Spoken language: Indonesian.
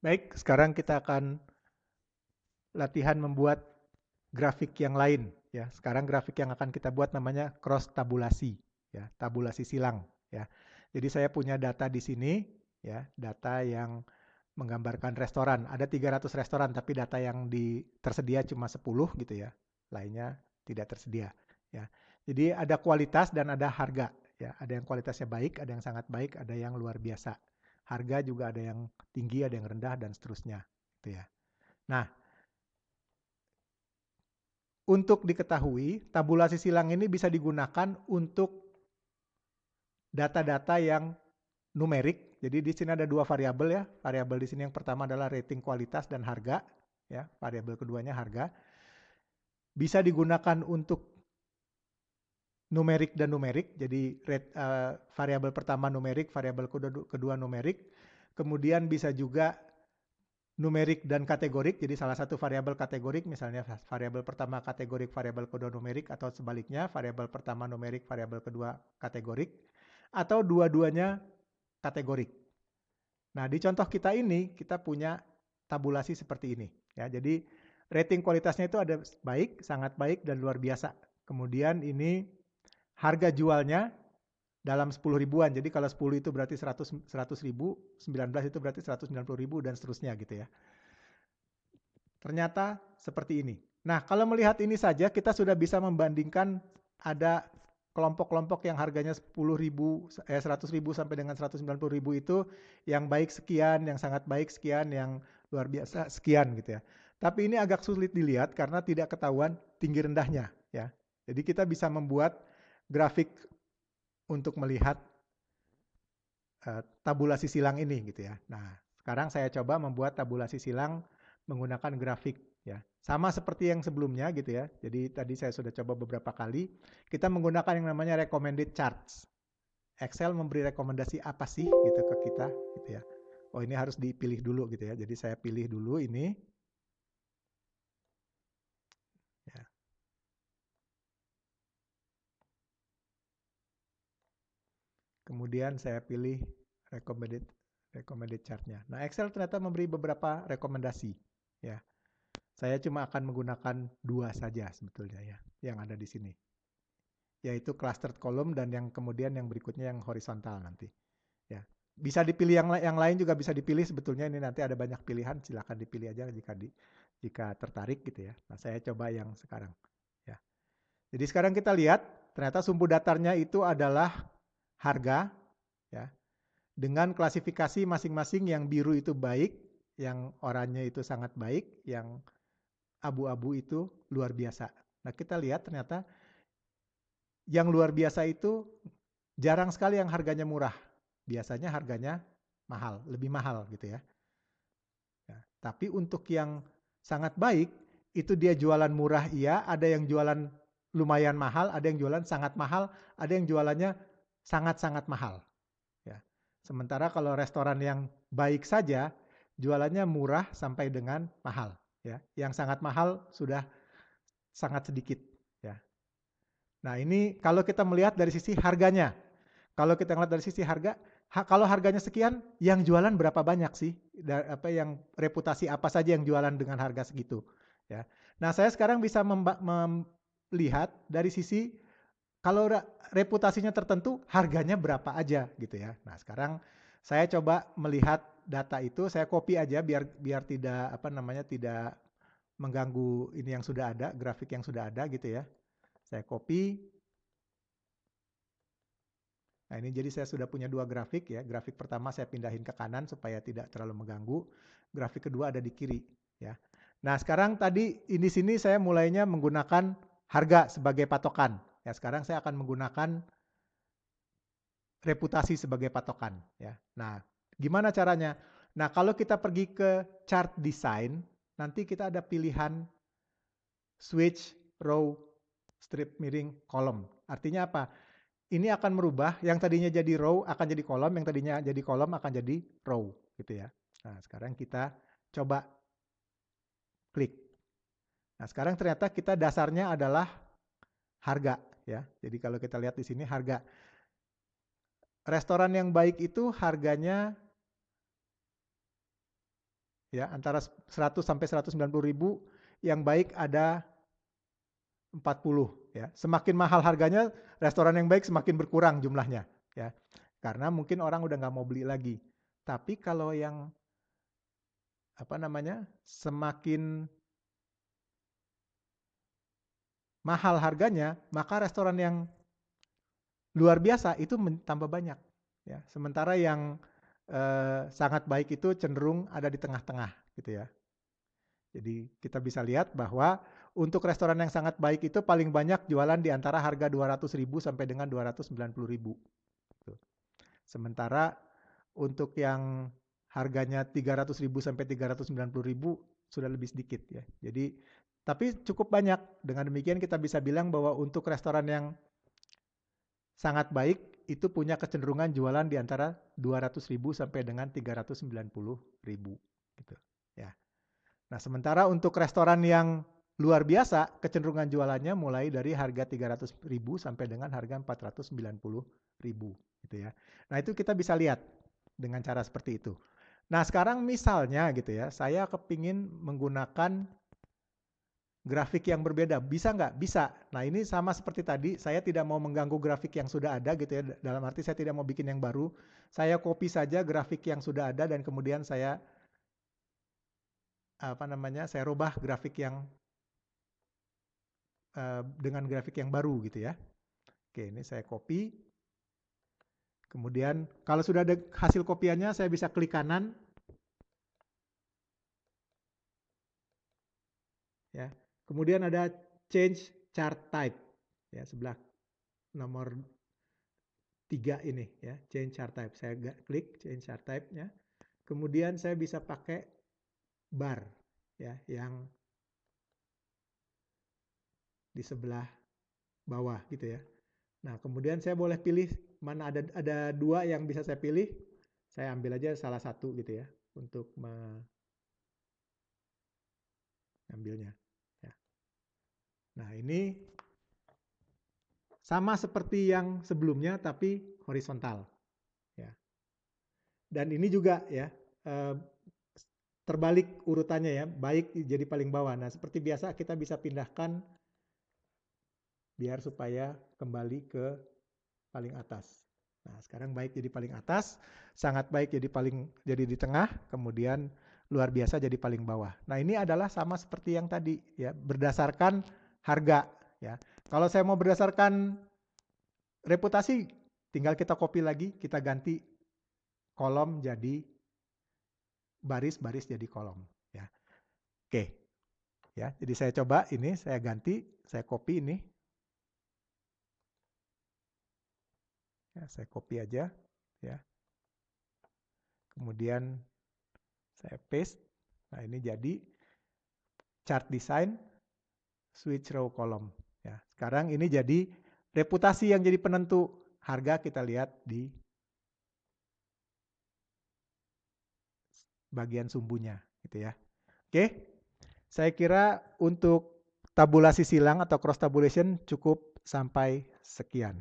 Baik, sekarang kita akan latihan membuat grafik yang lain ya. Sekarang grafik yang akan kita buat namanya cross tabulasi ya, tabulasi silang ya. Jadi saya punya data di sini ya, data yang menggambarkan restoran. Ada 300 restoran tapi data yang tersedia cuma 10 gitu ya. Lainnya tidak tersedia ya. Jadi ada kualitas dan ada harga ya. Ada yang kualitasnya baik, ada yang sangat baik, ada yang luar biasa. Harga juga ada yang tinggi, ada yang rendah dan seterusnya gitu ya. Nah, untuk diketahui, tabulasi silang ini bisa digunakan untuk data-data yang numerik. Jadi di sini ada dua variabel ya. Variabel di sini yang pertama adalah rating kualitas dan harga. Ya, variabel keduanya harga. Bisa digunakan untuk numerik dan numerik. Jadi variabel pertama numerik, variabel kedua numerik. Kemudian bisa juga numerik dan kategorik. Jadi salah satu variabel kategorik, misalnya variabel pertama kategorik, variabel kedua numerik, atau sebaliknya variabel pertama numerik, variabel kedua kategorik, atau dua-duanya kategorik. Nah, di contoh kita ini kita punya tabulasi seperti ini ya. Jadi rating kualitasnya itu ada baik, sangat baik, dan luar biasa. Kemudian ini harga jualnya dalam 10 ribuan. Jadi kalau 10 itu berarti 100 ribu, 19 itu berarti 190 ribu, dan seterusnya gitu ya. Ternyata seperti ini. Nah, kalau melihat ini saja kita sudah bisa membandingkan ada kelompok-kelompok yang harganya 10 ribu, 100 ribu sampai dengan 190 ribu itu yang baik sekian, yang sangat baik sekian, yang luar biasa sekian gitu ya. Tapi ini agak sulit dilihat karena tidak ketahuan tinggi rendahnya ya. Jadi kita bisa membuat grafik untuk melihat tabulasi silang ini gitu ya. Nah, sekarang saya coba membuat tabulasi silang menggunakan grafik ya. Sama seperti yang sebelumnya gitu ya. Jadi tadi saya sudah coba beberapa kali. Kita menggunakan yang namanya recommended charts. Excel memberi rekomendasi apa sih gitu ke kita gitu ya. Oh, ini harus dipilih dulu gitu ya. Jadi saya pilih dulu ini ya. Kemudian saya pilih recommended recommended chartnya. Nah, Excel ternyata memberi beberapa rekomendasi ya. Saya cuma akan menggunakan dua saja sebetulnya ya, yang ada di sini. Yaitu clustered column dan yang kemudian yang berikutnya yang horizontal nanti. Ya, bisa dipilih yang lain juga bisa dipilih sebetulnya, ini nanti ada banyak pilihan, silahkan dipilih aja jika tertarik gitu ya. Nah, saya coba yang sekarang. Ya. Jadi sekarang kita lihat ternyata sumbu datarnya itu adalah harga ya, dengan klasifikasi masing-masing. Yang biru itu baik, yang oranye itu sangat baik, yang abu-abu itu luar biasa. Nah, kita lihat ternyata yang luar biasa itu jarang sekali yang harganya murah. Biasanya harganya mahal, lebih mahal gitu ya. Nah, tapi untuk yang sangat baik, itu dia jualan murah iya, ada yang jualan lumayan mahal, ada yang jualan sangat mahal, ada yang jualannya sangat-sangat mahal. Ya. Sementara kalau restoran yang baik saja, jualannya murah sampai dengan mahal. Ya. Yang sangat mahal sudah sangat sedikit. Ya. Nah, ini kalau kita melihat dari sisi harganya. Kalau kita melihat dari sisi harga, kalau harganya sekian, yang jualan berapa banyak sih? Yang reputasi apa saja yang jualan dengan harga segitu? Ya. Nah, saya sekarang bisa melihat dari sisi kalau reputasinya tertentu, harganya berapa aja gitu ya. Nah, sekarang saya coba melihat data itu, saya copy aja biar tidak tidak mengganggu ini yang sudah ada, grafik yang sudah ada gitu ya. Saya copy. Nah, ini jadi saya sudah punya dua grafik ya. Grafik pertama saya pindahin ke kanan supaya tidak terlalu mengganggu. Grafik kedua ada di kiri ya. Nah, sekarang tadi di sini saya mulainya menggunakan harga sebagai patokan. Ya, sekarang saya akan menggunakan reputasi sebagai patokan ya. Nah, gimana caranya? Nah, kalau kita pergi ke chart design, nanti kita ada pilihan switch row strip miring column. Artinya apa? Ini akan merubah yang tadinya jadi row akan jadi kolom, yang tadinya jadi kolom akan jadi row gitu ya. Nah, sekarang kita coba klik. Nah, sekarang ternyata kita dasarnya adalah harga ya. Jadi kalau kita lihat di sini harga. Restoran yang baik itu harganya ya, antara 100 sampai 190.000, yang baik ada 40 ya. Semakin mahal harganya, restoran yang baik semakin berkurang jumlahnya ya. Karena mungkin orang udah nggak mau beli lagi. Tapi kalau yang semakin mahal harganya, maka restoran yang luar biasa itu tambah banyak ya. Sementara yang sangat baik itu cenderung ada di tengah-tengah gitu ya. Jadi kita bisa lihat bahwa untuk restoran yang sangat baik itu paling banyak jualan di antara harga 200.000 sampai dengan 290.000. Sementara untuk yang harganya 300.000 sampai 390.000 sudah lebih sedikit ya. Jadi tapi cukup banyak. Dengan demikian kita bisa bilang bahwa untuk restoran yang sangat baik itu punya kecenderungan jualan di antara 200.000 sampai dengan 390.000 gitu ya. Nah, sementara untuk restoran yang luar biasa, kecenderungan jualannya mulai dari harga 300.000 sampai dengan harga 490.000 gitu ya. Nah, itu kita bisa lihat dengan cara seperti itu. Nah, sekarang misalnya gitu ya, saya kepingin menggunakan grafik yang berbeda. Bisa nggak? Bisa. Nah, ini sama seperti tadi, saya tidak mau mengganggu grafik yang sudah ada gitu ya. Dalam arti saya tidak mau bikin yang baru. Saya copy saja grafik yang sudah ada dan kemudian saya saya rubah grafik yang dengan grafik yang baru gitu ya. Oke, ini saya copy. Kemudian kalau sudah ada hasil kopiannya, saya bisa klik kanan. Ya. Kemudian ada change chart type ya, sebelah nomor 3 ini ya, change chart type. Saya klik change chart type-nya. Kemudian saya bisa pakai bar ya, yang di sebelah bawah gitu ya. Nah, kemudian saya boleh pilih mana, ada 2 yang bisa saya pilih. Saya ambil aja salah satu gitu ya untuk mengambilnya ya. Nah, ini sama seperti yang sebelumnya tapi horizontal ya. Dan ini juga ya terbalik urutannya ya, baik jadi paling bawah. Nah, seperti biasa kita bisa pindahkan biar supaya kembali ke paling atas. Nah, sekarang baik jadi paling atas, sangat baik jadi di tengah, kemudian luar biasa jadi paling bawah. Nah, ini adalah sama seperti yang tadi ya, berdasarkan harga ya. Kalau saya mau berdasarkan reputasi, tinggal kita copy lagi, kita ganti kolom jadi baris jadi kolom ya. Oke. Ya, jadi saya coba ini, saya ganti, saya copy ini. Ya, saya copy aja ya. Kemudian saya paste. Nah, ini jadi chart design switch row column ya. Sekarang ini jadi reputasi yang jadi penentu harga, kita lihat di bagian sumbunya gitu ya. Oke. Saya kira untuk tabulasi silang atau cross tabulation cukup sampai sekian.